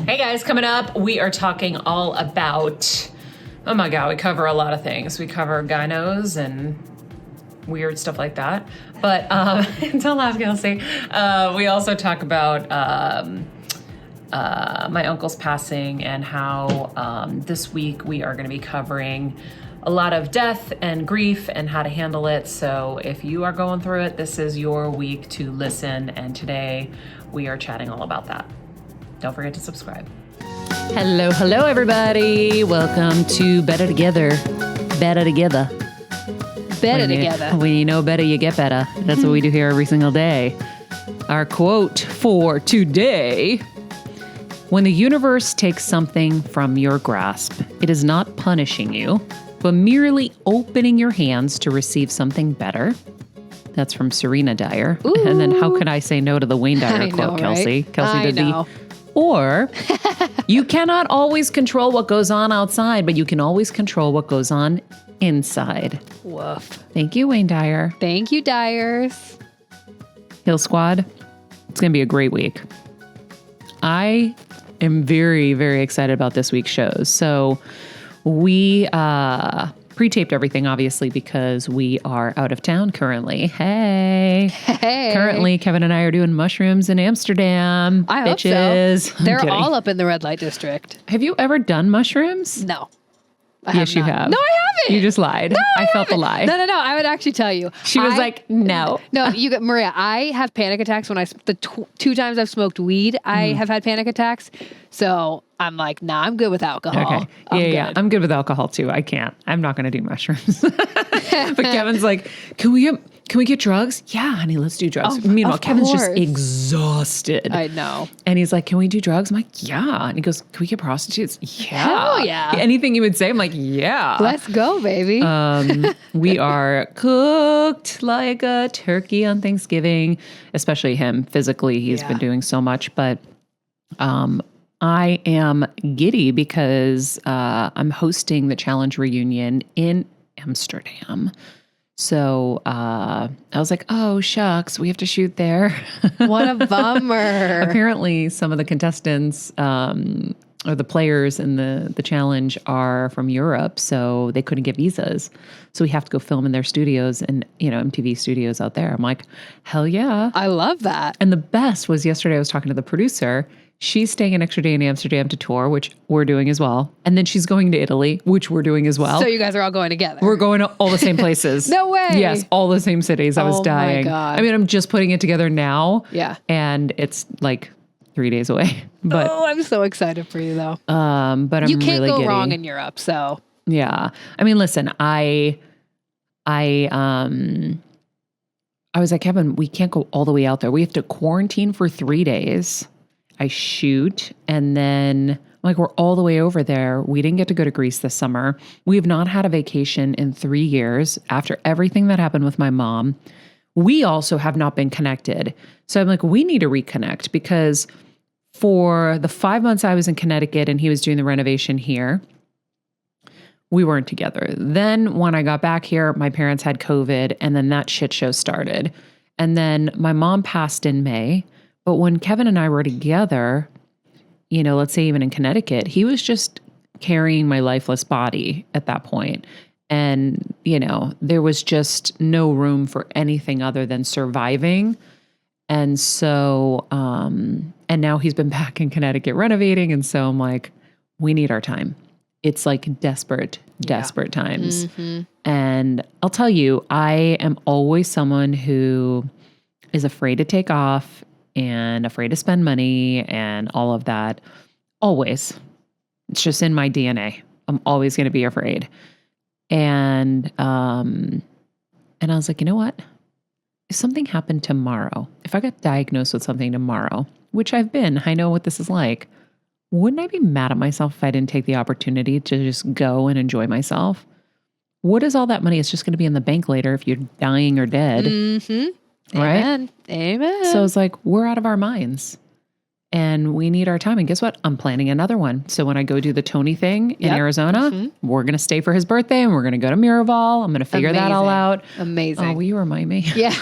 Hey guys, coming up, we are talking all about, oh my God, we cover a lot of things. We cover gynos and weird stuff like that. But don't laugh, Kelsey. We also talk about my uncle's passing and how this week we are going to be covering a lot of death and grief and how to handle it. So if you are going through it, this is your week to listen. And today we are chatting all about that. Don't forget to subscribe. Hello, everybody. Welcome to Better Together. Better Together. Better together. When you know better, you get better. That's what we do here every single day. Our quote for today: when the universe takes something from your grasp, it is not punishing you, but merely opening your hands to receive something better. That's from Serena Dyer. Ooh. And then how could I say no to the Wayne Dyer I quote, know, Kelsey? right? Kelsey I did know. Or you cannot always control what goes on outside, but you can always control what goes on inside. Woof. Thank you, Wayne Dyer. Thank you, Dyers. Hill Squad, it's going to be a great week. I am very, very excited about this week's shows. So we pre-taped everything, obviously, because we are out of town currently. Hey. Currently, Kevin and I are doing mushrooms in Amsterdam. I hope bitches. so. They're kidding. all up in the red light district. Have you ever done mushrooms? No. Yes, you have. No, I haven't. You just lied. I felt the lie. No. I would actually tell you. She was like, no. No, you get Maria. I have panic attacks when the two times I've smoked weed. I have had panic attacks. So I'm like, nah, I'm good with alcohol. Okay. Yeah. I'm good with alcohol too. I can't. I'm not going to do mushrooms. But Kevin's like, can we get drugs? Yeah, honey, let's do drugs. Oh, Meanwhile, of Kevin's just course. exhausted. I know. And he's like, can we do drugs? I'm like, yeah. And he goes, can we get prostitutes? Yeah. Hell yeah. Anything you would say, I'm like, yeah. Let's go, baby. We are cooked like a turkey on Thanksgiving, especially him physically. He's been doing so much, but I am giddy because I'm hosting the challenge reunion in Amsterdam. So I was like, oh, shucks, we have to shoot there. What a bummer. Apparently, some of the contestants or the players in the challenge are from Europe, so they couldn't get visas. So we have to go film in their studios and, MTV studios out there. I'm like, hell yeah. I love that. And the best was yesterday I was talking to the producer. She's staying an extra day in Amsterdam to tour, which we're doing as well. And then she's going to Italy, which we're doing as well. So you guys are all going together. We're going to all the same places. No way. Yes, all the same cities. I was Oh my dying. God. I mean, I'm just putting it together now. Yeah. And it's like 3 days away. But I'm so excited for you, though. but I'm You can't really go giddy. wrong in Europe, so. Yeah. I mean, listen, I was like, Kevin, we can't go all the way out there. We have to quarantine for 3 days. I shoot, and then we're all the way over there. We didn't get to go to Greece this summer. We have not had a vacation in 3 years after everything that happened with my mom. We also have not been connected. So I'm like, we need to reconnect, because for the 5 months I was in Connecticut and he was doing the renovation here, we weren't together. Then when I got back here, my parents had COVID, and then that shit show started. And then my mom passed in May. But when Kevin and I were together, let's say even in Connecticut, he was just carrying my lifeless body at that point. And, there was just no room for anything other than surviving. And so, and now he's been back in Connecticut renovating. And so I'm like, we need our time. It's like desperate times. Mm-hmm. And I'll tell you, I am always someone who is afraid to take off and afraid to spend money and all of that. Always. It's just in my DNA. I'm always going to be afraid. And I was like, you know what? If something happened tomorrow, if I got diagnosed with something tomorrow, which I've been, I know what this is like, wouldn't I be mad at myself if I didn't take the opportunity to just go and enjoy myself? What is all that money? It's just going to be in the bank later if you're dying or dead. Mm-hmm. Right? Amen. So it's like, we're out of our minds. and we need our time. And guess what? I'm planning another one. So when I go do the Tony thing in Yep. Arizona, we're going to stay for his birthday and we're going to go to Miraval. I'm going to figure that all out. Amazing. Oh, will you remind me? Yeah.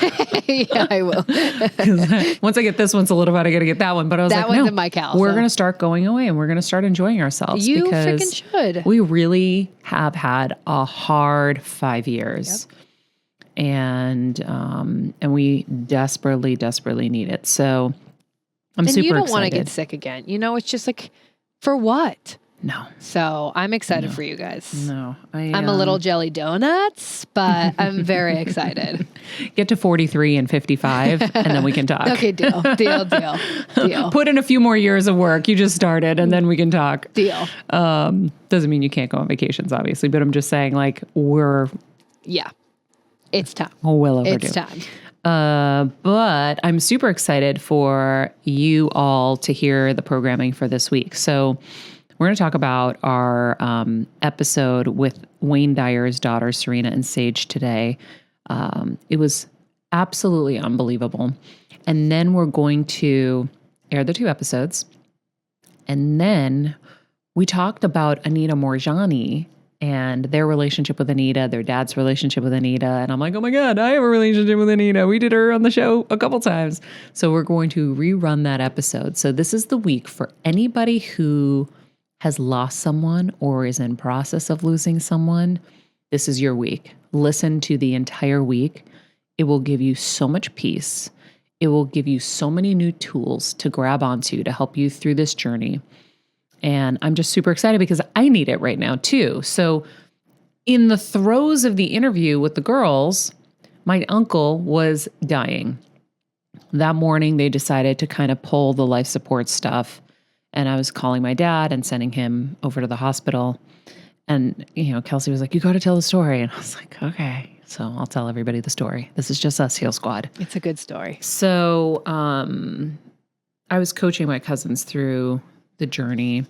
Yeah, I will. 'Cause once I get this one solidified, I got to get that one. But I was That like, one's no, in my cal, we're so. going to start going away and we're going to start enjoying ourselves. You because freaking should. we really have had a hard 5 years. And we desperately need it. So I'm And super you don't excited. want to get sick again. You know, it's just like, for what? No, So I'm excited for you guys. no. I'm a little jelly donuts, but I'm very excited. Get to 43 and 55 and then we can talk. Okay, deal. Put in a few more years of work. You just started and then we can talk. Deal. Doesn't mean you can't go on vacations, obviously, but I'm just saying like we're Yeah. It's time. well overdue. It's time. But I'm super excited for you all to hear the programming for this week. So we're going to talk about our episode with Wayne Dyer's daughter, Serena and Sage, today. It was absolutely unbelievable. And then we're going to air the 2 episodes. And then we talked about Anita Morjani and their relationship with Anita, their dad's relationship with Anita. And I'm like, oh my God, I have a relationship with Anita. We did her on the show a couple times. So we're going to rerun that episode. So this is the week for anybody who has lost someone or is in process of losing someone. This is your week. Listen to the entire week. It will give you so much peace. It will give you so many new tools to grab onto to help you through this journey. And I'm just super excited because I need it right now too. So in the throes of the interview with the girls, my uncle was dying. That morning, they decided to kind of pull the life support stuff. And I was calling my dad and sending him over to the hospital. And, Kelsey was like, you got to tell the story. And I was like, okay. So I'll tell everybody the story. This is just us, Heal Squad. It's a good story. So I was coaching my cousins through the journey.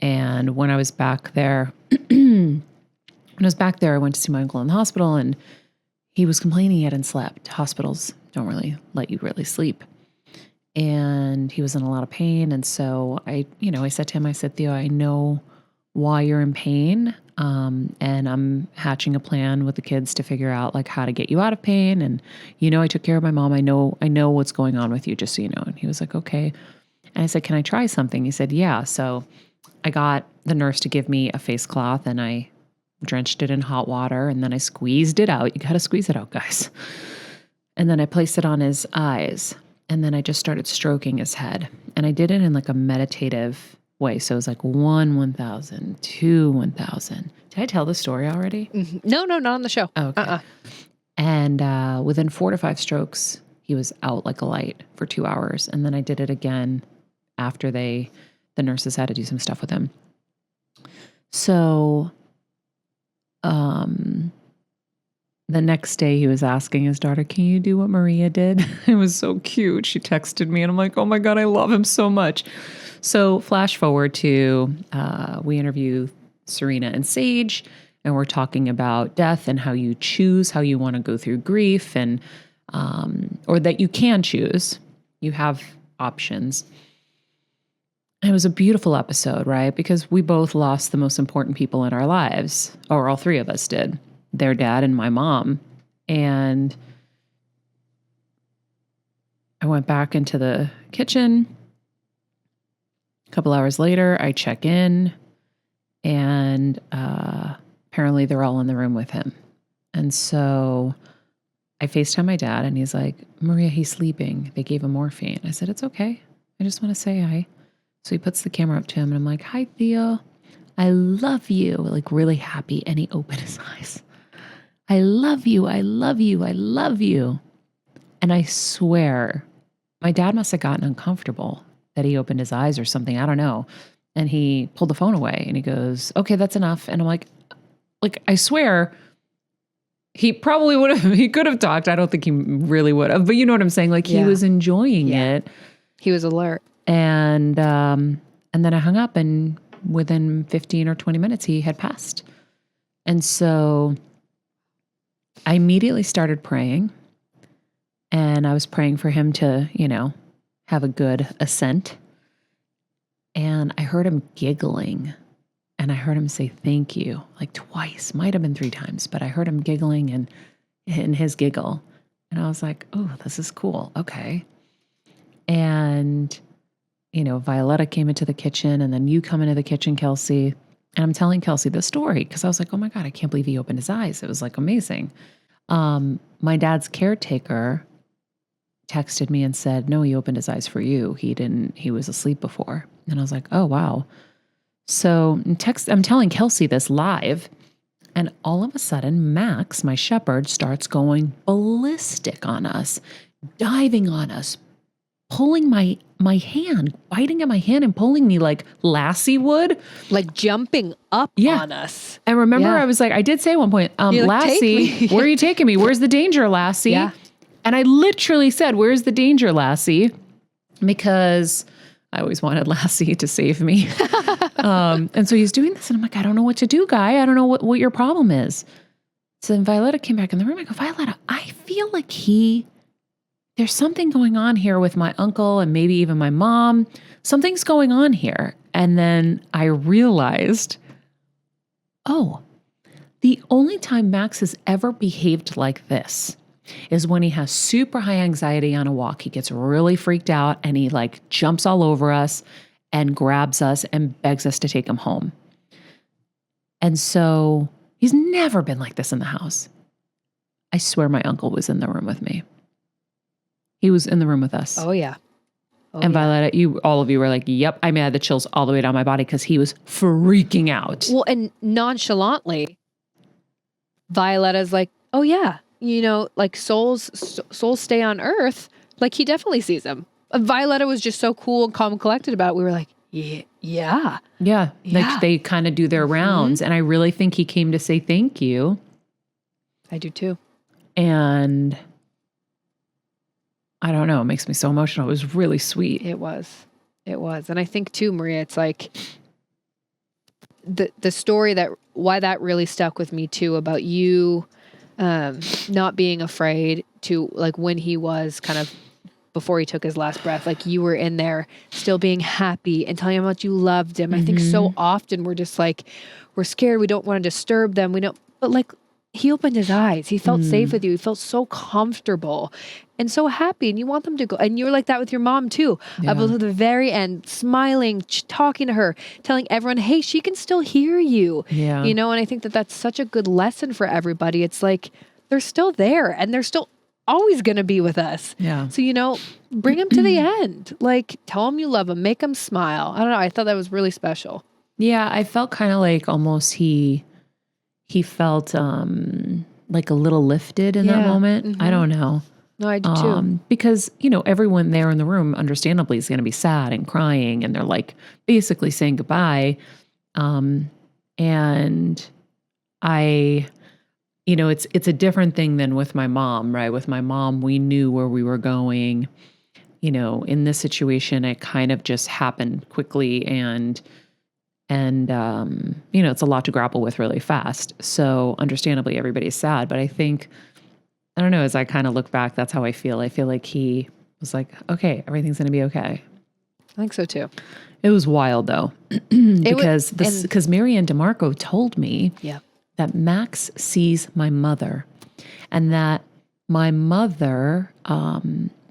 And when I was back there, I went to see my uncle in the hospital and he was complaining he hadn't slept. Hospitals don't really let you really sleep. And he was in a lot of pain. And so I said to him, I said, Theo, I know why you're in pain. And I'm hatching a plan with the kids to figure out like how to get you out of pain. And, I took care of my mom. I know what's going on with you, just so you know. And he was like, okay. And I said, can I try something? He said, yeah. So I got the nurse to give me a face cloth and I drenched it in hot water and then I squeezed it out. You got to squeeze it out, guys. And then I placed it on his eyes and then I just started stroking his head. And I did it in like a meditative way. So it was like 1, 1,000, 2, 1,000. Did I tell the story already? Mm-hmm. No, not on the show. Oh, okay. And within 4 to 5 strokes, he was out like a light for 2 hours. And then I did it again after the nurses had to do some stuff with him. So the next day he was asking his daughter, can you do what Maria did? It was so cute. She texted me and I'm like, oh my God, I love him so much. So flash forward to we interview Serena and Sage and we're talking about death and how you choose how you want to go through grief and or that you can choose. You have options. It was a beautiful episode, right? Because we both lost the most important people in our lives, or all 3 of us did, their dad and my mom. And I went back into the kitchen. A couple hours later, I check in and apparently they're all in the room with him. And so I FaceTime my dad and he's like, Maria, he's sleeping. They gave him morphine. I said, it's okay. I just want to say hi. So he puts the camera up to him and I'm like, hi, Theo. I love you. Like really happy. And he opened his eyes. I love you. I love you. I love you. And I swear my dad must have gotten uncomfortable that he opened his eyes or something. I don't know. And he pulled the phone away and he goes, okay, that's enough. And I'm like, I swear he probably would have, he could have talked. I don't think he really would have, but you know what I'm saying? Like he was enjoying it. He was alert. And then I hung up and within 15 or 20 minutes, he had passed. And so I immediately started praying and I was praying for him to, have a good ascent. And I heard him giggling, and I heard him say thank you like twice, might have been 3 times, but I heard him giggling and in his giggle. And I was like, oh, this is cool. Okay. And, Violetta came into the kitchen, and then you come into the kitchen, Kelsey. And I'm telling Kelsey this story because I was like, oh my God, I can't believe he opened his eyes. It was like amazing. My dad's caretaker texted me and said, no, he opened his eyes for you. He was asleep before. And I was like, oh, wow. So I'm telling Kelsey this live. And all of a sudden, Max, my shepherd, starts going ballistic on us, diving on us, pulling my hand, biting at my hand and pulling me like Lassie would. Like jumping up on us. And remember, I was like, I did say at one point, Lassie, where are you taking me? Where's the danger, Lassie? Yeah. And I literally said, where's the danger, Lassie? Because I always wanted Lassie to save me. And so he's doing this, and I'm like, I don't know what to do, guy. I don't know what your problem is. So then Violetta came back in the room. I go, Violetta, I feel like there's something going on here with my uncle and maybe even my mom. Something's going on here. And then I realized, oh, the only time Max has ever behaved like this is when he has super high anxiety on a walk. He gets really freaked out and he like jumps all over us and grabs us and begs us to take him home. And so he's never been like this in the house. I swear my uncle was in the room with me. He was in the room with us. Oh, yeah. And Violetta, all of you were like, yep. I had the chills all the way down my body because he was freaking out. Well, and nonchalantly, Violetta's like, oh, yeah. Like souls stay on earth. Like he definitely sees them. Violetta was just so cool and calm and collected about it. We were like, yeah. Like they kind of do their rounds. And I really think he came to say thank you. I do too. And I don't know. It makes me so emotional. It was really sweet. It was. And I think too, Maria, it's like the story why that really stuck with me too about you not being afraid to, like, when he was kind of before he took his last breath, like you were in there still being happy and telling him how much you loved him. I think so often we're just like, we're scared. We don't want to disturb them. But like he opened his eyes. He felt safe with you. He felt so comfortable and so happy. And you want them to go. And you were like that with your mom too. Up until the very end, smiling, talking to her, telling everyone, hey, she can still hear you. Yeah. And I think that's such a good lesson for everybody. It's like, they're still there and they're still always going to be with us. Yeah. So, bring them to the end. Like, tell them you love them. Make them smile. I don't know. I thought that was really special. Yeah. I felt kind of like almost he felt like a little lifted in that moment. I don't know. No, I do too. Because, everyone there in the room understandably is going to be sad and crying and they're like basically saying goodbye. And I, it's a different thing than with my mom, right? With my mom, we knew where we were going. In this situation, it kind of just happened quickly and it's a lot to grapple with really fast. So understandably, everybody's sad. But I think, I don't know, as I kind of look back, that's how I feel. I feel like he was like, okay, everything's going to be okay. I think so too. It was wild though, because Marianne DeMarco told me that Max sees my mother and that my mother,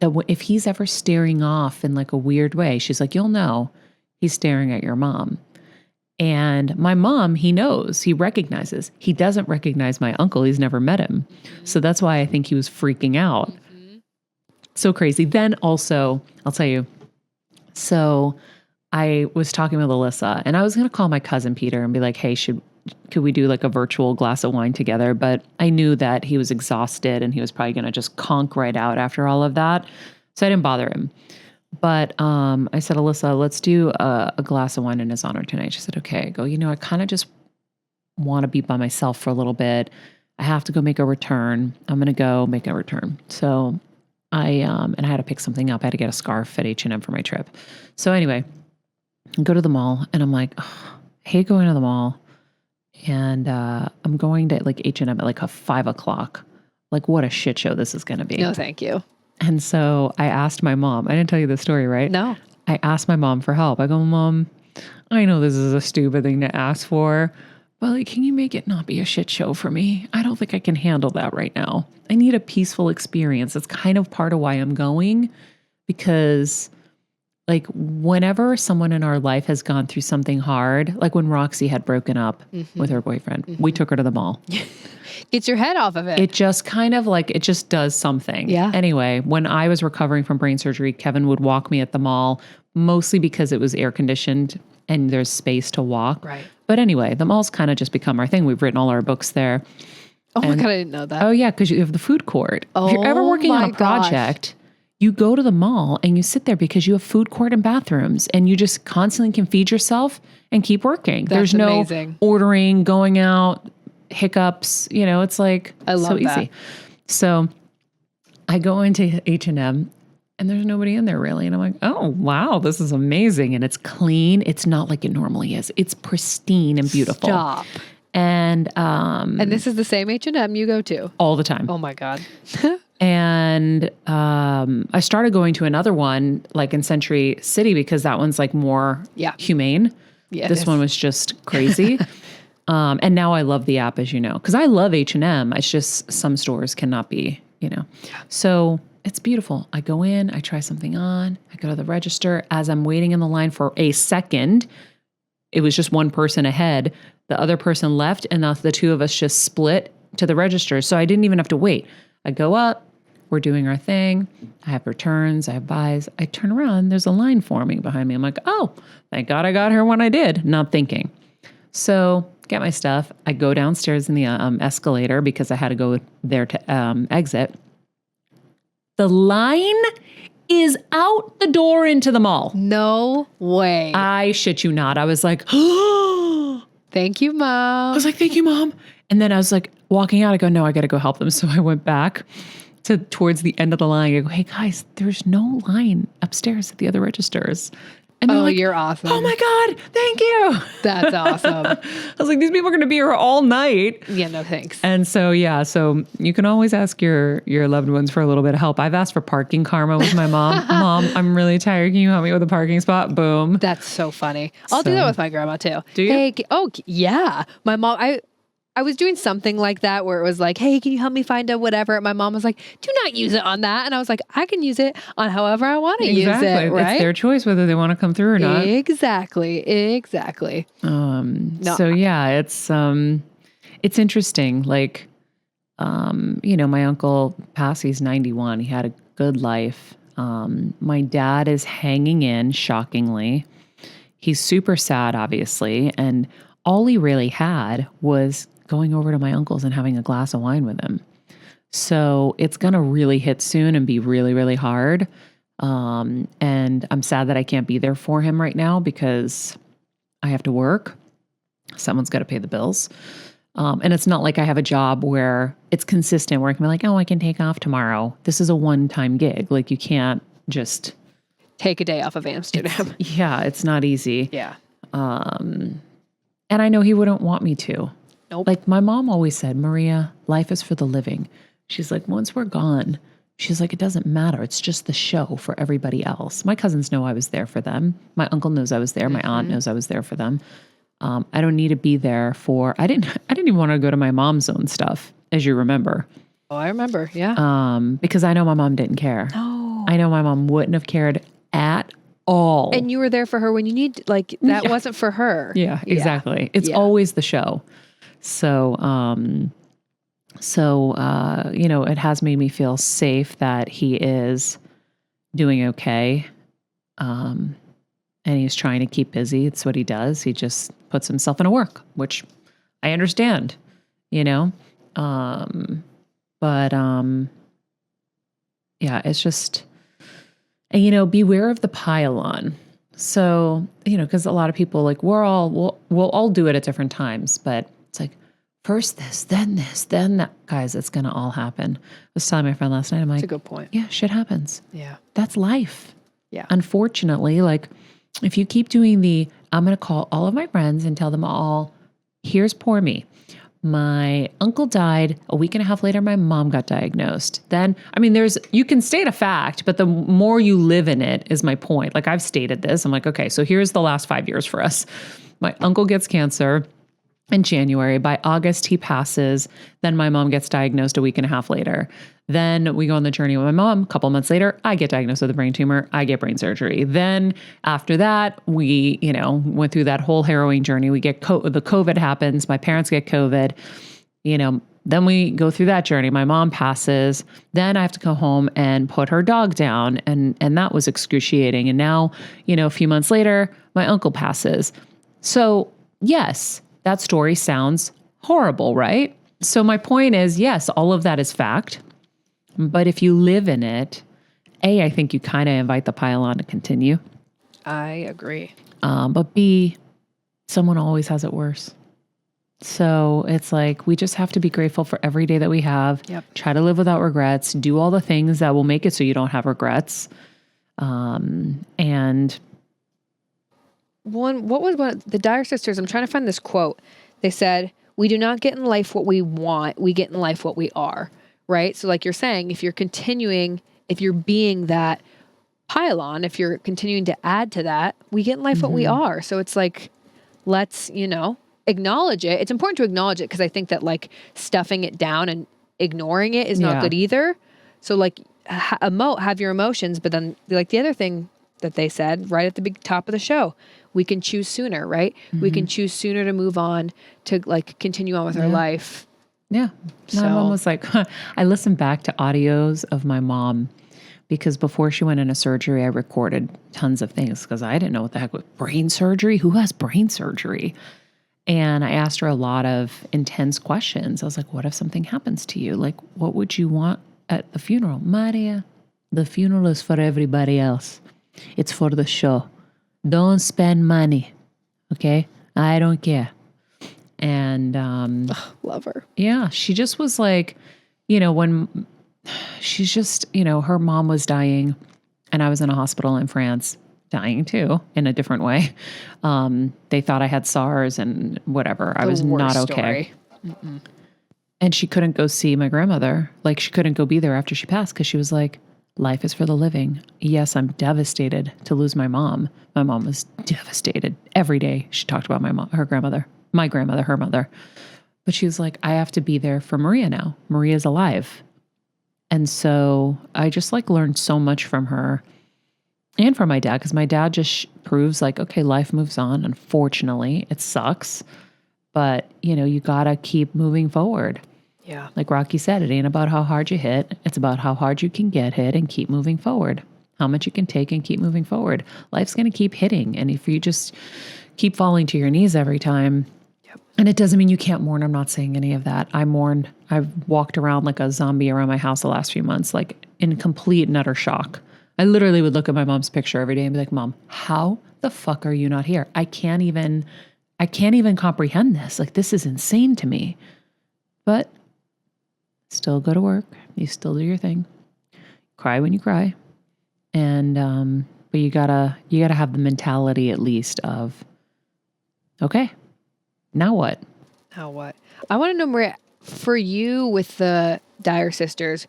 if he's ever staring off in like a weird way, she's like, you'll know he's staring at your mom. And my mom, he knows, he recognizes. He doesn't recognize my uncle. He's never met him. So that's why I think he was freaking out. So crazy. Then also, I'll tell you, so I was talking with Alyssa and I was going to call my cousin Peter and be like, hey, could we do like a virtual glass of wine together? But I knew that he was exhausted and he was probably going to just conk right out after all of that. So I didn't bother him. But I said, Alyssa, let's do a glass of wine in his honor tonight. She said, okay. I go, I kind of just want to be by myself for a little bit. I have to go make a return. I'm going to go make a return. So and I had to pick something up. I had to get a scarf at H&M for my trip. So anyway, I go to the mall and I'm like, oh, I hate going to the mall. And I'm going to like H&M at like 5:00. Like what a shit show this is going to be. No, thank you. And so I asked my mom, I didn't tell you the story, right? No. I asked my mom for help. I go, Mom, I know this is a stupid thing to ask for, but like, can you make it not be a shit show for me? I don't think I can handle that right now. I need a peaceful experience. That's kind of part of why I'm going, because like whenever someone in our life has gone through something hard, like when Roxy had broken up with her boyfriend, we took her to the mall. Gets your head off of it. It just kind of like, it just does something. Yeah. Anyway, when I was recovering from brain surgery, Kevin would walk me at the mall, mostly because it was air conditioned and there's space to walk. Right. But anyway, the mall's kind of just become our thing. We've written all our books there. Oh my God, I didn't know that. Oh yeah, because you have the food court. If you're ever Oh working on my a project, you go to the mall and you sit there because you have food court and bathrooms and you just constantly can feed yourself and keep working. There's no amazing. ordering, going out, hiccups. You know, it's like I love so that. easy. So I go into H&M and there's nobody in there really. And I'm like, oh, wow, this is amazing. And it's clean. It's not like it normally is. It's pristine and beautiful. Stop. And this is the same H&M you go to? all the time. Oh my God. And I started going to another one like in Century City because that one's like more humane. Yeah, this one was just crazy. And now I love the app, as you know, because I love H&M. It's just some stores cannot be, you know. So it's beautiful. I go in, I try something on, I go to the register. As I'm waiting in the line for a second, it was just one person ahead. The other person left, and the two of us just split to the register. So I didn't even have to wait. I go up. We're doing our thing. I have returns. I have buys. I turn around. There's a line forming behind me. I'm like, oh, thank God I got here when I did. Not thinking. So get my stuff. I go downstairs in the escalator because I had to go there to exit. The line is out the door into the mall. No way. I shit you not. I was like, oh. Thank you, Mom. I was like, thank you, Mom. And then I was like walking out. I go, no, I got to go help them. So I went back to towards the end of the line. I go, hey guys, there's no line upstairs at the other registers. And they're like, you're awesome. oh my God, thank you. That's awesome. I was like, these people are going to be here all night. Yeah, no thanks. And so, yeah, so you can always ask your loved ones for a little bit of help. I've asked for parking karma with my mom. Mom, I'm really tired. Can you help me with a parking spot? Boom. That's so funny. I'll do that with my grandma too. Do you? Hey, yeah. My mom, I was doing something like that where it was like, hey, can you help me find a whatever? My mom was like, do not use it on that. And I was like, I can use it on however I want to use it, right? It's their choice whether they want to come through or not. Exactly. So yeah, it's interesting. Like, you know, my uncle passed, he's 91. He had a good life. My dad is hanging in, shockingly. He's super sad, obviously. And all he really had was going over to my uncle's and having a glass of wine with him. So it's going to really hit soon and be really, really hard. And I'm sad that I can't be there for him right now because I have to work. Someone's got to pay the bills. And it's not like I have a job where it's consistent, where I can be like, oh, I can take off tomorrow. This is a one-time gig. Like you can't just take a day off of Amsterdam. It's not easy. Yeah. And I know he wouldn't want me to. Nope. Like my mom always said, Maria, life is for the living. She's like, once we're gone, she's like, it doesn't matter. It's just the show for everybody else. My cousins know I was there for them. My uncle knows I was there. My aunt knows I was there for them. I don't need to be there for, I didn't even want to go to my mom's own stuff, as you remember. Oh, I remember. Yeah. Because I know my mom didn't care. No. I know my mom wouldn't have cared at all. And you were there for her when you need, like, that wasn't for her. Yeah, exactly. It's always the show. So, you know, it has made me feel safe that he is doing okay. And he's trying to keep busy. It's what he does. He just puts himself into work, which I understand, you know? Yeah, it's just, and, you know, beware of the pile-on. So, you know, because a lot of people, like, we'll all do it at different times, but it's like, first this, then that. Guys, it's going to all happen. I was telling my friend last night, I'm like, that's a good point. Yeah, shit happens. Yeah. That's life. Yeah. Unfortunately, like, if you keep doing I'm going to call all of my friends and tell them all, here's poor me. My uncle died. A week and a half later, my mom got diagnosed. Then, I mean, you can state a fact, but the more you live in it is my point. Like I've stated this. I'm like, okay, so here's the last 5 years for us. My uncle gets cancer in January. By August, he passes. Then my mom gets diagnosed a week and a half later. Then we go on the journey with my mom. A couple months later, I get diagnosed with a brain tumor. I get brain surgery. Then after that, we, went through that whole harrowing journey. We get the COVID happens. My parents get COVID. Then we go through that journey. My mom passes. Then I have to go home and put her dog down. And that was excruciating. And now, a few months later, my uncle passes. So yes, that story sounds horrible, right? So my point is, yes, all of that is fact. But if you live in it, A, I think you kind of invite the pile on to continue. I agree. But B, someone always has it worse. So it's like, we just have to be grateful for every day that we have. Yep. Try to live without regrets. Do all the things that will make it so you don't have regrets. And what was one of the Dyer sisters? I'm trying to find this quote. They said, "We do not get in life what we want. We get in life what we are." Right? So like you're saying, if you're being that pylon, if you're continuing to add to that, we get in life what we are. So it's like, let's, acknowledge it. It's important to acknowledge it because I think that like stuffing it down and ignoring it is not good either. So like have your emotions, but then like the other thing that they said right at the big top of the show, we can choose sooner, right? We can choose sooner to move on, to like continue on with our life. Yeah. My mom was like, I listened back to audios of my mom because before she went into surgery, I recorded tons of things because I didn't know what the heck was brain surgery. Who has brain surgery? And I asked her a lot of intense questions. I was like, what if something happens to you? Like, what would you want at the funeral? Maria, the funeral is for everybody else. It's for the show. Don't spend money. Okay? I don't care. And love her. Yeah, she just was like, when she's just, her mom was dying and I was in a hospital in France dying too in a different way. They thought I had SARS and whatever. I was not okay. And she couldn't go see my grandmother. Like she couldn't go be there after she passed because she was like, life is for the living. Yes, I'm devastated to lose my mom. My mom was devastated. Every day she talked about my grandmother, her mother. But she was like, I have to be there for Maria now. Maria's alive. And so I just like learned so much from her and from my dad, because my dad just proves like, okay, life moves on. Unfortunately, it sucks, but you gotta keep moving forward. Yeah. Like Rocky said, it ain't about how hard you hit. It's about how hard you can get hit and keep moving forward. How much you can take and keep moving forward. Life's going to keep hitting. And if you just keep falling to your knees every time, and it doesn't mean you can't mourn. I'm not saying any of that. I mourned. I've walked around like a zombie around my house the last few months, like in complete and utter shock. I literally would look at my mom's picture every day and be like, Mom, how the fuck are you not here? I can't even comprehend this. Like, this is insane to me. But still go to work. You still do your thing. Cry when you cry. And, but you gotta have the mentality at least of, okay, now what? Now what? I want to know, Maria, for you with the Dyer sisters,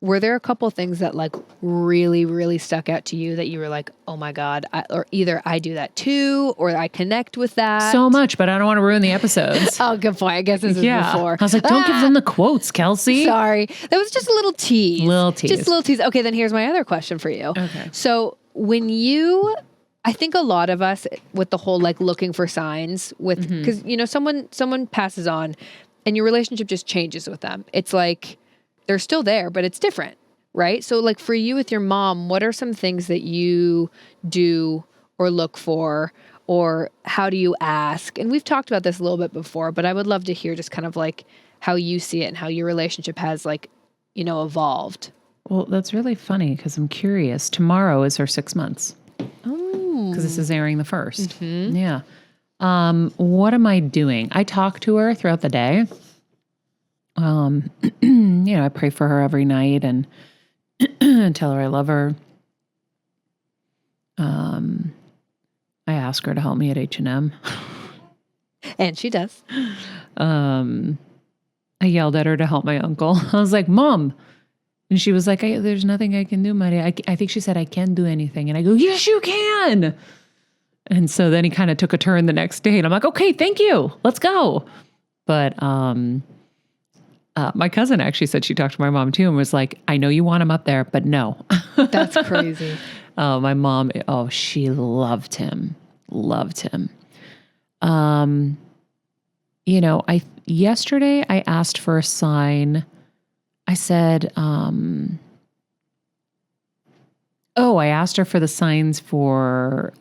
were there a couple things that like really, really stuck out to you that you were like, oh my God, or either I do that too, or I connect with that? So much, but I don't want to ruin the episodes. Oh, good point. I guess this is before. I was like, don't give them the quotes, Kelsey. Sorry. That was just a little tease. Just a little tease. Okay, then here's my other question for you. Okay. So I think a lot of us with the whole like looking for signs with, because someone passes on and your relationship just changes with them. It's like they're still there, but it's different, right? So like for you with your mom, what are some things that you do or look for, or how do you ask? And we've talked about this a little bit before, but I would love to hear just kind of like how you see it and how your relationship has like, evolved. Well, that's really funny because I'm curious. Tomorrow is her 6 months. Oh. Because this is airing the 1st. Yeah. What am I doing? I talk to her throughout the day. I pray for her every night and tell her I love her. I ask her to help me at H&M. And she does. I yelled at her to help my uncle. I was like, Mom. And she was like, there's nothing I can do, Maria. I think she said, I can't do anything. And I go, yes, you can. And so then he kind of took a turn the next day. And I'm like, okay, thank you. Let's go. But my cousin actually said she talked to my mom too and was like, I know you want him up there, but no. That's crazy. My mom, she loved him. Loved him. Yesterday I asked for a sign. I said, I asked her for the signs for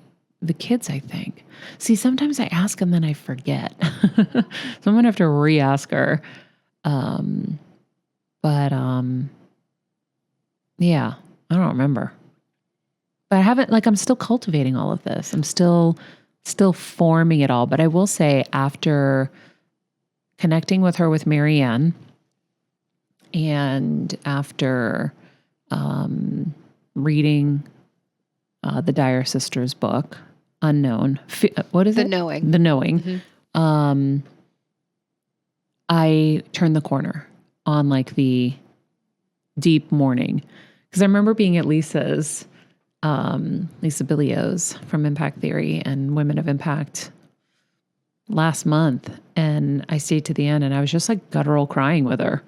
the kids, I think. See, sometimes I ask and then I forget. So I'm going to have to re-ask her. Yeah, I don't remember. But I haven't, I'm still cultivating all of this. I'm still forming it all. But I will say, after connecting with her with Marianne, and after reading the Dyer sisters' book, Unknown, what is it? The Knowing. The Knowing. Mm-hmm. I turned the corner on the deep mourning. Because I remember being at Lisa Bilio's from Impact Theory and Women of Impact last month. And I stayed to the end and I was just guttural crying with her.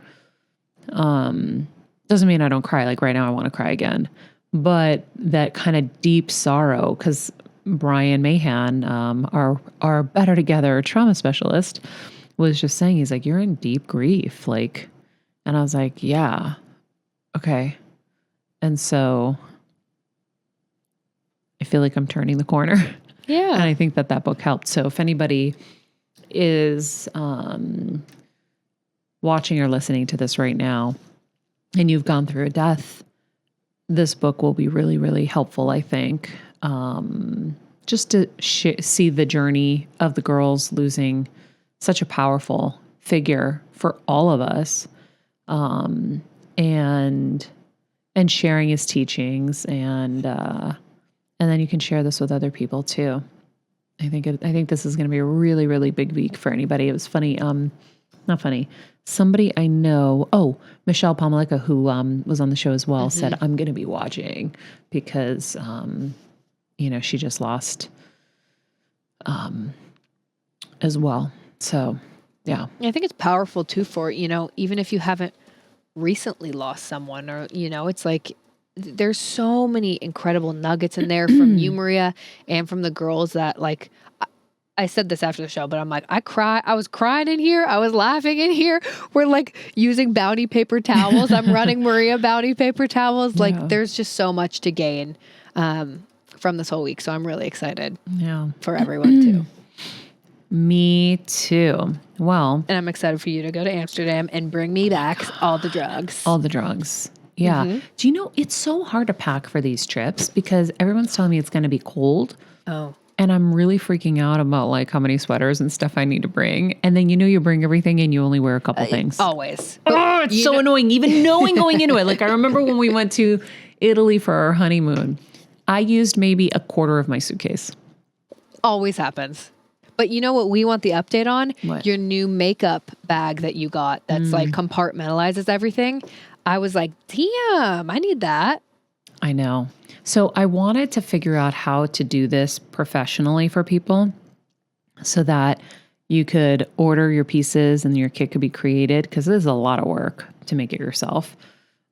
Doesn't mean I don't cry. Right now I want to cry again. But that kind of deep sorrow, because Brian Mahan, our Better Together trauma specialist, was just saying, he's like, you're in deep grief. And I was like, yeah, okay. And so I feel like I'm turning the corner. Yeah. And I think that book helped. So if anybody is watching or listening to this right now and you've gone through a death, this book will be really, really helpful, I think. Just to see the journey of the girls losing such a powerful figure for all of us, and sharing his teachings, and then you can share this with other people too. I think this is going to be a really, really big week for anybody. It was funny, not funny. Somebody I know, Michelle Pomaleka, who was on the show as well, said, I'm going to be watching because, she just lost as well. So, yeah. I think it's powerful too for, even if you haven't recently lost someone or, it's there's so many incredible nuggets in there from you, Maria, and from the girls that I said this after the show, but I'm like, I was crying in here. I was laughing in here. We're using bounty paper towels. I'm running Maria bounty paper towels. Yeah. There's just so much to gain from this whole week. So I'm really excited for everyone too. Me too. Well. And I'm excited for you to go to Amsterdam and bring me back all the drugs. All the drugs. Yeah. Mm-hmm. Do you know, it's so hard to pack for these trips because everyone's telling me it's going to be cold. Oh. And I'm really freaking out about how many sweaters and stuff I need to bring. And then, you bring everything and you only wear a couple things. Always. It's so annoying, even knowing going into it. I remember when we went to Italy for our honeymoon, I used maybe a quarter of my suitcase. Always happens. But you know what we want the update on? What? Your new makeup bag that you got that's compartmentalizes everything. I was like, damn, I need that. I know. So I wanted to figure out how to do this professionally for people so that you could order your pieces and your kit could be created, because this is a lot of work to make it yourself.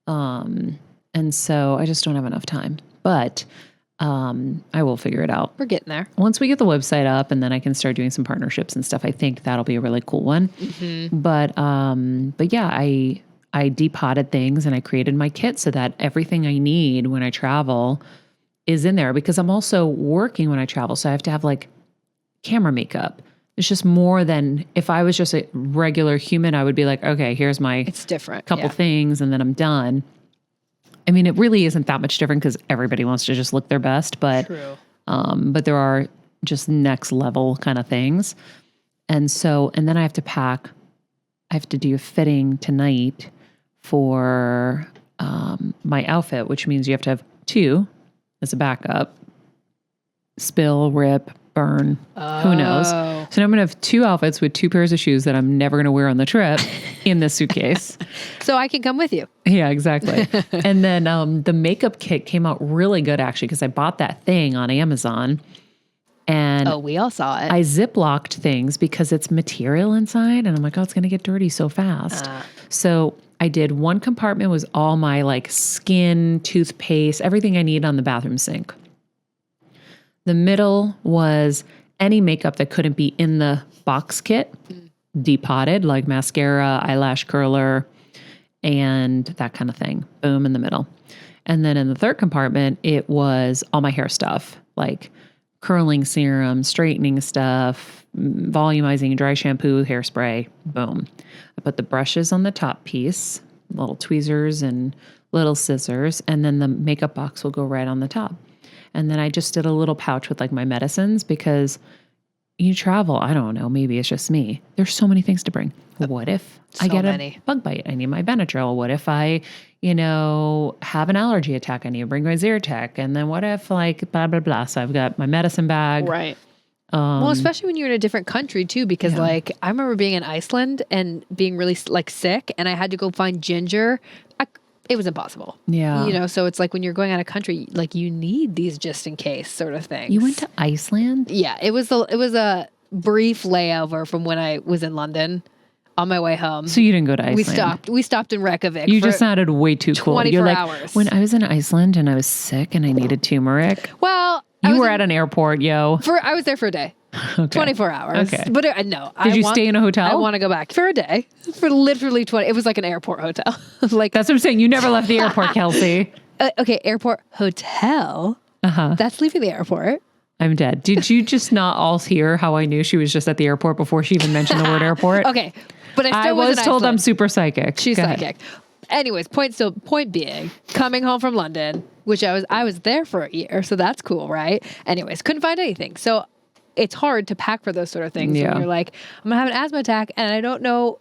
And so I just don't have enough time. But I will figure it out. We're getting there. Once we get the website up and then I can start doing some partnerships and stuff, I think that'll be a really cool one. Mm-hmm. But yeah, I depotted things and I created my kit so that everything I need when I travel is in there, because I'm also working when I travel. So I have to have camera makeup. It's just more than if I was just a regular human, I would be like, okay, here's my it's different. couple things and then I'm done. I mean, it really isn't that much different because everybody wants to just look their best, but True. But there are just next level kind of things. And then I have to pack. I have to do a fitting tonight for my outfit, which means you have to have two as a backup: spill, rip, burn. Who knows? Oh. So now I'm going to have 2 outfits with 2 pairs of shoes that I'm never going to wear on the trip in this suitcase. So I can come with you. Yeah, exactly. And then the makeup kit came out really good, actually, because I bought that thing on Amazon. And We all saw it. I Ziplocked things because it's material inside. And I'm like, oh, it's going to get dirty so fast. So I did one compartment was all my like skin, toothpaste, everything I need on the bathroom sink. The middle was any makeup that couldn't be in the box kit, depotted, like mascara, eyelash curler, and that kind of thing. Boom, in the middle. And then in the third compartment, it was all my hair stuff, like curling serum, straightening stuff, volumizing dry shampoo, hairspray, boom. I put the brushes on the top piece, little tweezers and little scissors, and then the makeup box will go right on the top. And then I just did a little pouch with like my medicines because you travel, I don't know, maybe it's just me. There's so many things to bring. What if I get a bug bite? I need my Benadryl. What if I, have an allergy attack? I need to bring my Zyrtec. And then what if like blah, blah, blah. So I've got my medicine bag. Right. Well, especially when you're in a different country too, because like I remember being in Iceland and being really like sick and I had to go find ginger. It was impossible. Yeah. So it's like when you're going out of country, like you need these just in case sort of things. You went to Iceland? Yeah. It was a brief layover from when I was in London on my way home. So you didn't go to Iceland? We stopped in Reykjavik. You just sounded way too cool. 24 You're like, hours. when I was in Iceland and I was sick and I needed turmeric. Well, You were at an airport, yo. I was there for a day. Okay. 24 hours. Okay. But no. Did you stay in a hotel? I want to go back for a day. For literally 20. It was like an airport hotel. Like That's what I'm saying. You never left the airport, Kelsey. Okay, airport hotel. Uh-huh. That's leaving the airport. I'm dead. Did you just not all hear how I knew she was just at the airport before she even mentioned the word airport? Okay. But I still was in told I'm Iceland. super psychic. She's Go ahead. psychic. Anyways, point being, coming home from London, which I was there for a year, so that's cool, right? Anyways, couldn't find anything. So it's hard to pack for those sort of things when you're like, I'm gonna have an asthma attack and I don't know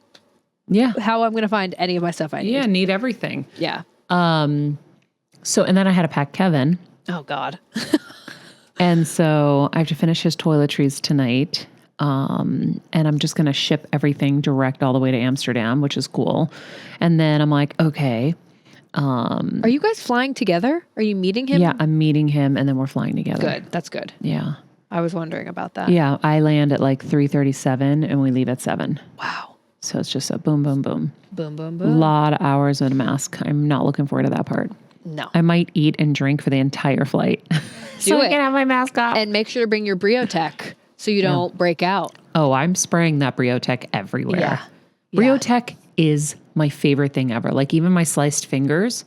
how I'm gonna find any of my stuff I need. Yeah, need everything. Yeah. So, and then I had to pack Kevin. Oh God. And so I have to finish his toiletries tonight. And I'm just going to ship everything direct all the way to Amsterdam, which is cool. And then I'm like, okay. Are you guys flying together? Are you meeting him? Yeah, I'm meeting him and then we're flying together. Good. That's good. Yeah. I was wondering about that. Yeah. I land at like 3:37 and we leave at 7. Wow. So it's just a boom, boom, boom. Boom, boom, A boom. lot of hours with a mask. I'm not looking forward to that part. No. I might eat and drink for the entire flight. So I can have my mask off. And make sure to bring your Briotech so you don't break out. Oh, I'm spraying that Briotech everywhere. Yeah. Briotech is my favorite thing ever. Like even my sliced fingers,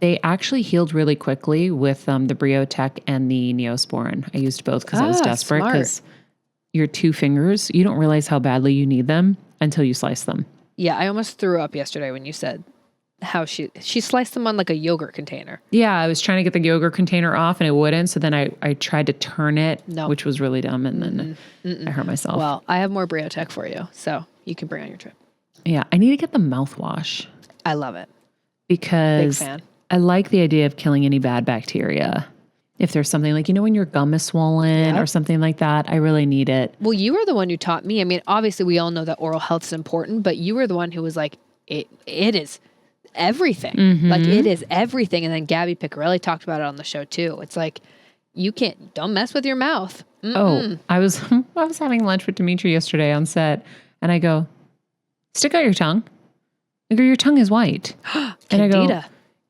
they actually healed really quickly with the Briotech and the Neosporin. I used both because I was desperate because your 2 fingers, you don't realize how badly you need them until you slice them. Yeah, I almost threw up yesterday when you said how she sliced them on like a yogurt container. Yeah, I was trying to get the yogurt container off and it wouldn't. So then I tried to turn it, which was really dumb. And then I hurt myself. Well, I have more Briotech for you, so you can bring on your trip. Yeah, I need to get the mouthwash. I love it. Because Big fan. I like the idea of killing any bad bacteria. If there's something like, when your gum is swollen or something like that, I really need it. Well, you were the one who taught me. I mean, obviously we all know that oral health is important, but you were the one who was like, it is everything. Mm-hmm. Like it is everything. And then Gabby Picarelli talked about it on the show too. It's like, don't mess with your mouth. Mm-mm. Oh, I was having lunch with Dimitri yesterday on set and I go, stick out your tongue. I go, your tongue is white. And I go,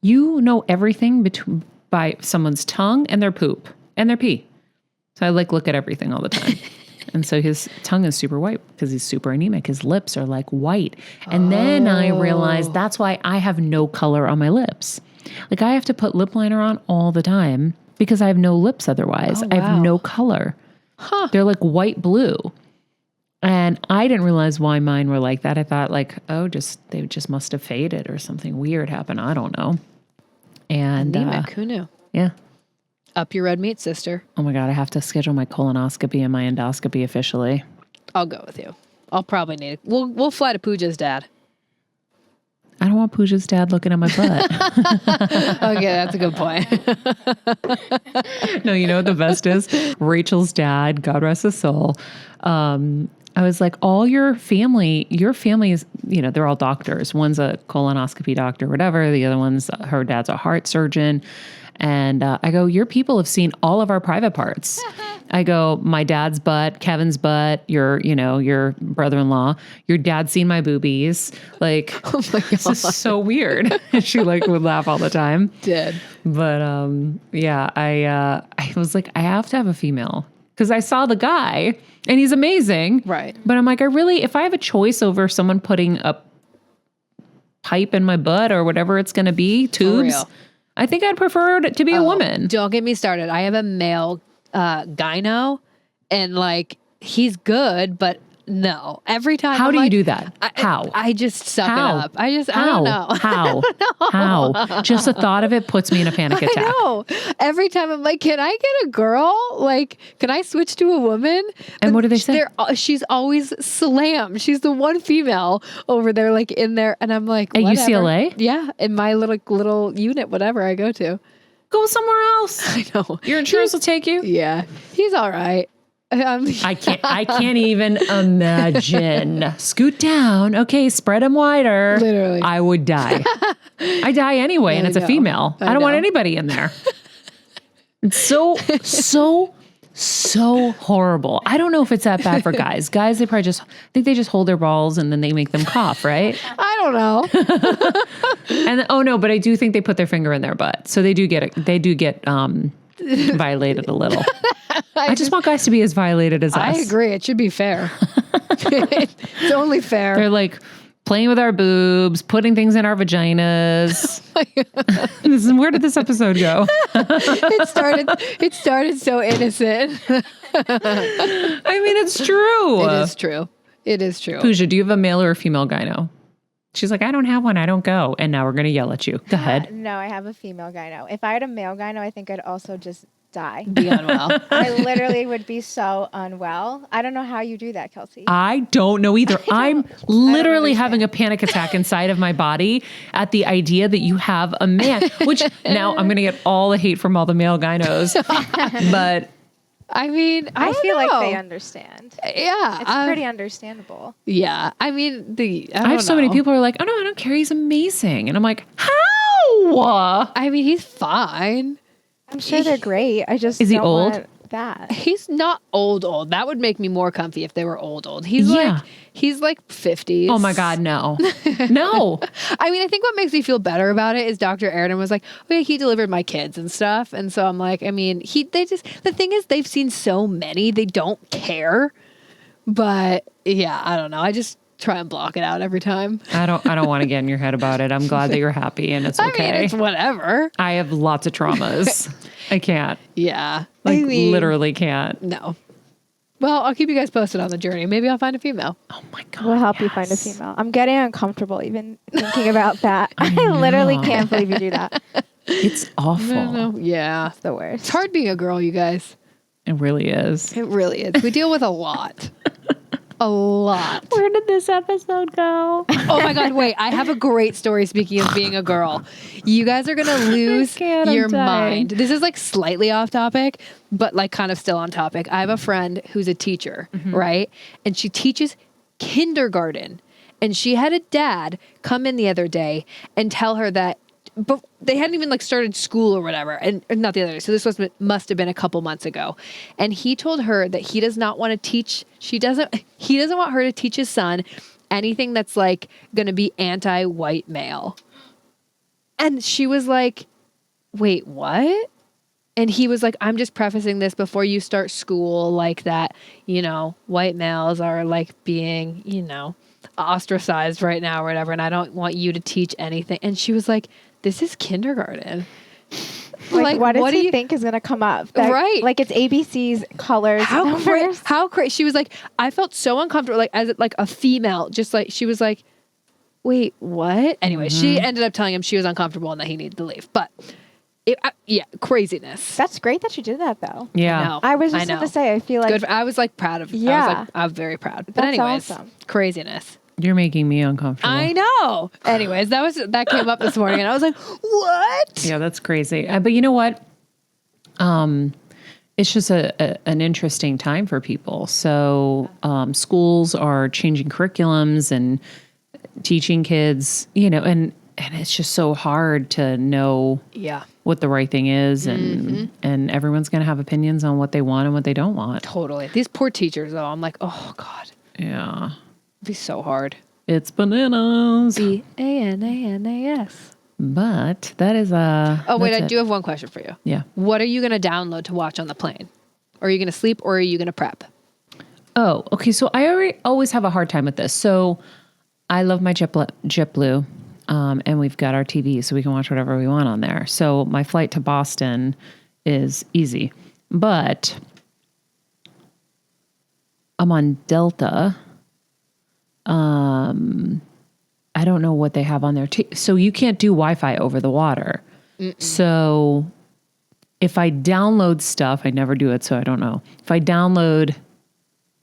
you know everything by someone's tongue and their poop and their pee. So I look at everything all the time. And so his tongue is super white because he's super anemic. His lips are like white. And then I realized that's why I have no color on my lips. Like I have to put lip liner on all the time because I have no lips otherwise. I have no color. Huh. They're like white blue. And I didn't realize why mine were like that. I thought like, they just must have faded or something weird happened. I don't know. And anemic, who knew? Yeah. Up your red meat, sister. Oh my God, I have to schedule my colonoscopy and my endoscopy officially. I'll go with you. I'll probably need it. We'll fly to Pooja's dad. I don't want Pooja's dad looking at my butt. Okay, that's a good point. No, you know what the best is? Rachel's dad, God rest his soul. I was like, all your family is, they're all doctors. One's a colonoscopy doctor, whatever. The other one's, her dad's a heart surgeon. And I go, your people have seen all of our private parts. I go, my dad's butt, Kevin's butt, your brother-in-law, your dad's seen my boobies. Like, oh my God. This is so weird. She would laugh all the time. Did. But yeah, I was like, I have to have a female because I saw the guy and he's amazing. Right. But I'm like, if I have a choice over someone putting a pipe in my butt or whatever it's going to be, tubes, I think I'd prefer it to be a woman. Don't get me started. I have a male gyno and like, he's good, but no. Every time. How do you do that? How? I just suck it up. I don't know. How? How? Just the thought of it puts me in a panic attack. I know. Every time I'm like, can I get a girl? Like, can I switch to a woman? And what do they say? She's always slammed. She's the one female over there, like in there. And I'm like, at whatever. UCLA? Yeah. In my little unit, whatever I go to. Go somewhere else. I know. Your insurance will take you. Yeah. He's all right. I can't even imagine. Scoot down. Okay, spread them wider. Literally. I would die. I die anyway, and it's a female. I don't want anybody in there. It's so horrible. I don't know if it's that bad for guys. Guys, they probably think they just hold their balls and then they make them cough, right? I don't know. And but I do think they put their finger in their butt. So they do get violated a little. I just want guys to be as violated as us. I agree. It should be fair. It's only fair. They're like playing with our boobs, putting things in our vaginas. Where did this episode go? It started so innocent. I mean, it's true. It is true. It is true. Pooja, do you have a male or a female gyno? She's like, I don't have one. I don't go. And now we're going to yell at you. Go ahead. No, I have a female gyno. If I had a male gyno, I think I'd also just die. Be unwell. I literally would be so unwell. I don't know how you do that, Kelsey. I don't know either. I'm literally having a panic attack inside of my body at the idea that you have a man, which now I'm going to get all the hate from all the male gynos. But I mean, I feel like they understand. Yeah. It's pretty understandable. Yeah. I mean, I have so many people who are like, oh no, I don't care. He's amazing. And I'm like, how? I mean, he's fine. I'm sure they're great. I just Is he don't old? want that. He's not old. That would make me more comfy if they were old. He's like 50s. Oh my God, no. No. I mean, I think what makes me feel better about it is Dr. Airden was like, oh yeah, he delivered my kids and stuff. And so I'm like, I mean, the thing is they've seen so many, they don't care. But yeah, I don't know. I just try and block it out every time. I don't want to get in your head about it. I'm glad that you're happy and it's okay. I mean, it's whatever. I have lots of traumas. I can't. Yeah. Literally can't. No. Well, I'll keep you guys posted on the journey. Maybe I'll find a female. Oh my God. We'll help you find a female. I'm getting uncomfortable even thinking about that. I literally can't believe you do that. It's awful. No. Yeah. It's the worst. It's hard being a girl, you guys. It really is. It really is. We deal with a lot. A lot. Where did this episode go? Oh my God, wait. I have a great story speaking of being a girl. You guys are going to lose your mind. This is like slightly off topic, but like kind of still on topic. I have a friend who's a teacher, right? And she teaches kindergarten. And she had a dad come in the other day and tell her that but they hadn't even like started school or whatever, and not the other day. So this must have been a couple months ago. And he told her that he does not want to teach. He doesn't want her to teach his son anything that's like going to be anti-white male. And she was like, wait, what? And he was like, I'm just prefacing this before you start school, like that, white males are like being, ostracized right now or whatever. And I don't want you to teach anything. And she was like, this is kindergarten. Like what does he think is going to come up? Right. Like it's ABC's colors. How crazy. She was like, I felt so uncomfortable. Like as like a female, just like, she was like, wait, what? Anyway, she ended up telling him she was uncomfortable and that he needed to leave. But craziness. That's great that you did that though. Yeah. I was just going to say, I feel like. I was like proud of you. Yeah. I'm very proud. But That's anyways, awesome. Craziness. You're making me uncomfortable. I know. Anyways, that came up this morning and I was like, what? Yeah, that's crazy. But you know what? It's just an interesting time for people. So schools are changing curriculums and teaching kids, and it's just so hard to know what the right thing is. And everyone's going to have opinions on what they want and what they don't want. Totally. These poor teachers, though, I'm like, oh, God. Yeah. It'd be so hard. It's bananas. Bananas. But that is Oh, wait, I do have one question for you. Yeah. What are you going to download to watch on the plane? Are you going to sleep or are you going to prep? Oh, okay. So I always have a hard time with this. So I love my JetBlue, and we've got our TV, so we can watch whatever we want on there. So my flight to Boston is easy, but I'm on Delta. I don't know what they have on there. So you can't do Wi-Fi over the water. So if I download stuff, I never do it, so I don't know. If I download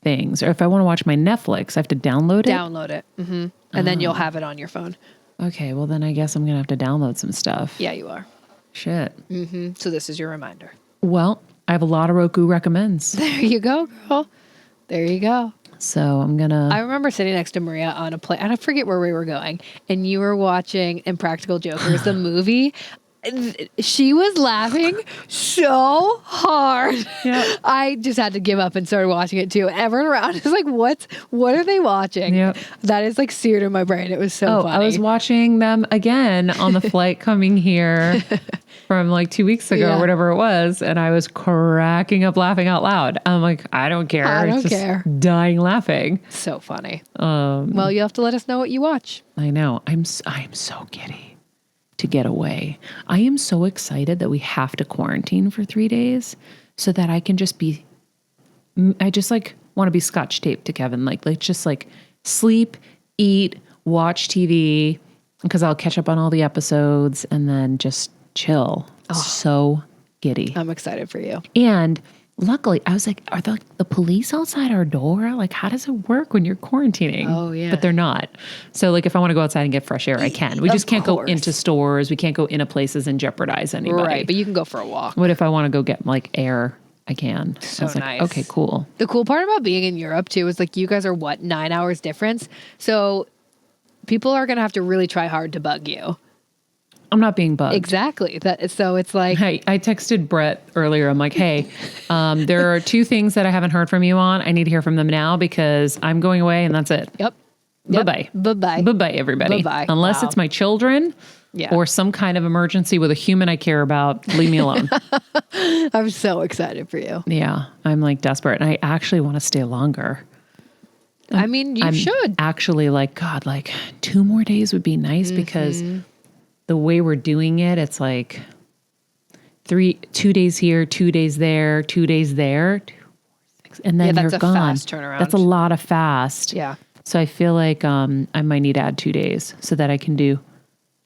things, or if I want to watch my Netflix, I have to download it? Download it. Mm-hmm. And then you'll have it on your phone. Okay, well then I guess I'm going to have to download some stuff. Yeah, you are. Shit. Mm-hmm. So this is your reminder. Well, I have a lot of Roku recommends. There you go, girl. There you go. So I'm going to... I remember sitting next to Maria on a plane, and I forget where we were going, and you were watching Impractical Jokers, the movie. She was laughing so hard. Yep. I just had to give up and started watching it too. Everyone around is like, what are they watching? Yep. That is like seared in my brain. It was so funny. I was watching them again on the flight coming here from like 2 weeks ago or whatever it was. And I was cracking up laughing out loud. I'm like, I don't care. I don't It's just care. dying laughing. So funny. Well, you have to let us know what you watch. I know. I'm so giddy to get away. I am so excited that we have to quarantine for 3 days so that I can just I just like want to be scotch taped to Kevin. Like just like sleep, eat, watch TV, because I'll catch up on all the episodes and then just chill. Oh, so giddy. I'm excited for you. And luckily, I was like, are the police outside our door? Like, how does it work when you're quarantining? Oh, yeah. But they're not. So, like, if I want to go outside and get fresh air, I can. We just can't go into stores. We can't go into places and jeopardize anybody. Right, but you can go for a walk. What if I want to go get, like, air? I can. So I was like, nice. okay, cool. The cool part about being in Europe, too, is, like, you guys are, 9 hours difference? So people are going to have to really try hard to bug you. I'm not being bugged. Exactly. So it's like... Hey, I texted Brett earlier. I'm like, hey, there are 2 things that I haven't heard from you on. I need to hear from them now because I'm going away and that's it. Yep. Bye-bye. Bye-bye. Bye-bye, everybody. Bye-bye. Unless it's my children or some kind of emergency with a human I care about, leave me alone. I'm so excited for you. Yeah, I'm like desperate. And I actually want to stay longer. I mean, you should. Actually, like, God, like 2 more days would be nice because... the way we're doing it, it's like 2 days here, 2 days there, 2 days there, 2, 4, 6, and then that's you're a gone. fast turnaround. That's a lot of fast. Yeah. So I feel like I might need to add 2 days so that I can do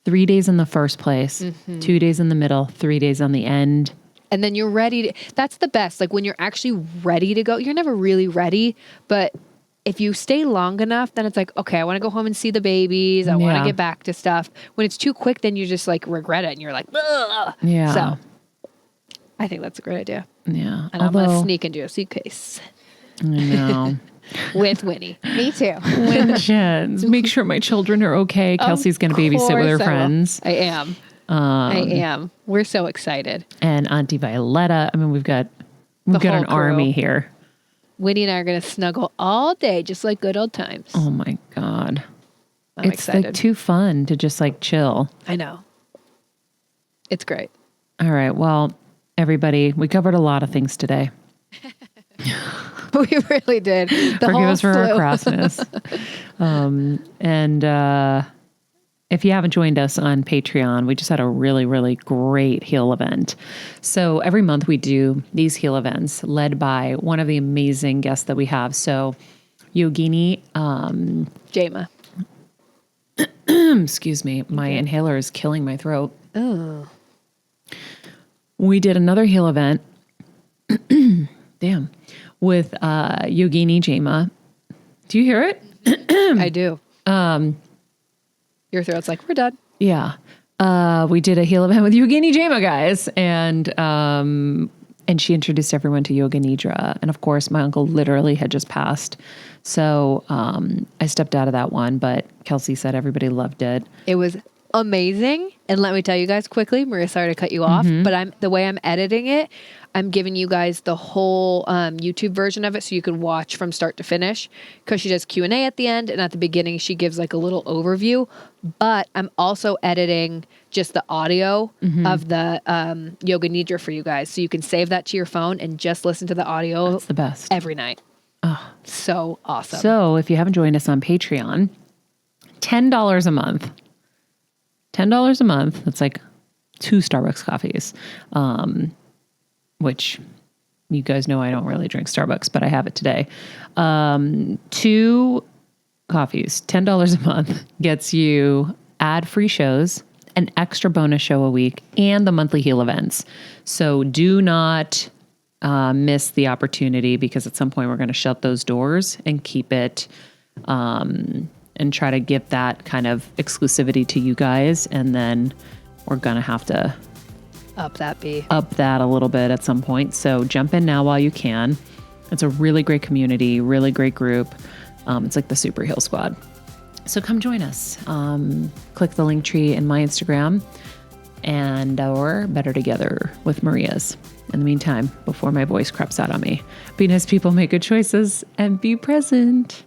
3 days in the first place, 2 days in the middle, 3 days on the end. And then you're ready. That's the best. Like when you're actually ready to go, you're never really ready, but if you stay long enough, then it's like, okay, I want to go home and see the babies. I want to get back to stuff. When it's too quick, then you just like regret it and you're like, ugh. Yeah. So I think that's a great idea. Yeah. And I'm going to sneak into a suitcase. I know. With Winnie. Me too. Make sure my children are okay. Kelsey's going to babysit with her friends. I am. We're so excited. And Auntie Violetta. I mean, we've got an army here. Winnie and I are going to snuggle all day, just like good old times. Oh my God. I'm excited. Like too fun to just like chill. I know. It's great. All right. Well, everybody, we covered a lot of things today. We really did. Forgive us for our crassness. If you haven't joined us on Patreon, we just had a really, really great heal event. So every month we do these heal events led by one of the amazing guests that we have. So Yogini, Jama. Excuse me. My inhaler is killing my throat. Oh. We did another heal event. Damn. With Yogini Jama. Do you hear it? I do. Your throat's like, we're done. Yeah. We did a heal event with Yogini Jama, guys. And she introduced everyone to Yoga Nidra. And of course, my uncle literally had just passed. So I stepped out of that one, but Kelsey said everybody loved it. It was amazing. And let me tell you guys quickly, Maria, sorry to cut you off, but the way I'm editing it, I'm giving you guys the whole YouTube version of it so you can watch from start to finish, because she does Q&A at the end, and at the beginning she gives like a little overview. But I'm also editing just the audio of the Yoga Nidra for you guys, so you can save that to your phone and just listen to the audio. That's the best. Every night. Oh, so awesome. So if you haven't joined us on Patreon, $10 a month. $10 a month. That's like 2 Starbucks coffees. Which you guys know I don't really drink Starbucks, but I have it today. 2 coffees, $10 a month gets you ad-free shows, an extra bonus show a week, and the monthly heal events. So do not miss the opportunity, because at some point we're going to shut those doors and keep it and try to give that kind of exclusivity to you guys. And then we're going to have to up that a little bit at some point. So jump in now while you can. It's a really great community, really great group. It's like the Super Heal Squad. So come join us. Click the link tree in my Instagram or Better Together with Maria's. In the meantime, before my voice craps out on me, be nice people, make good choices, and be present.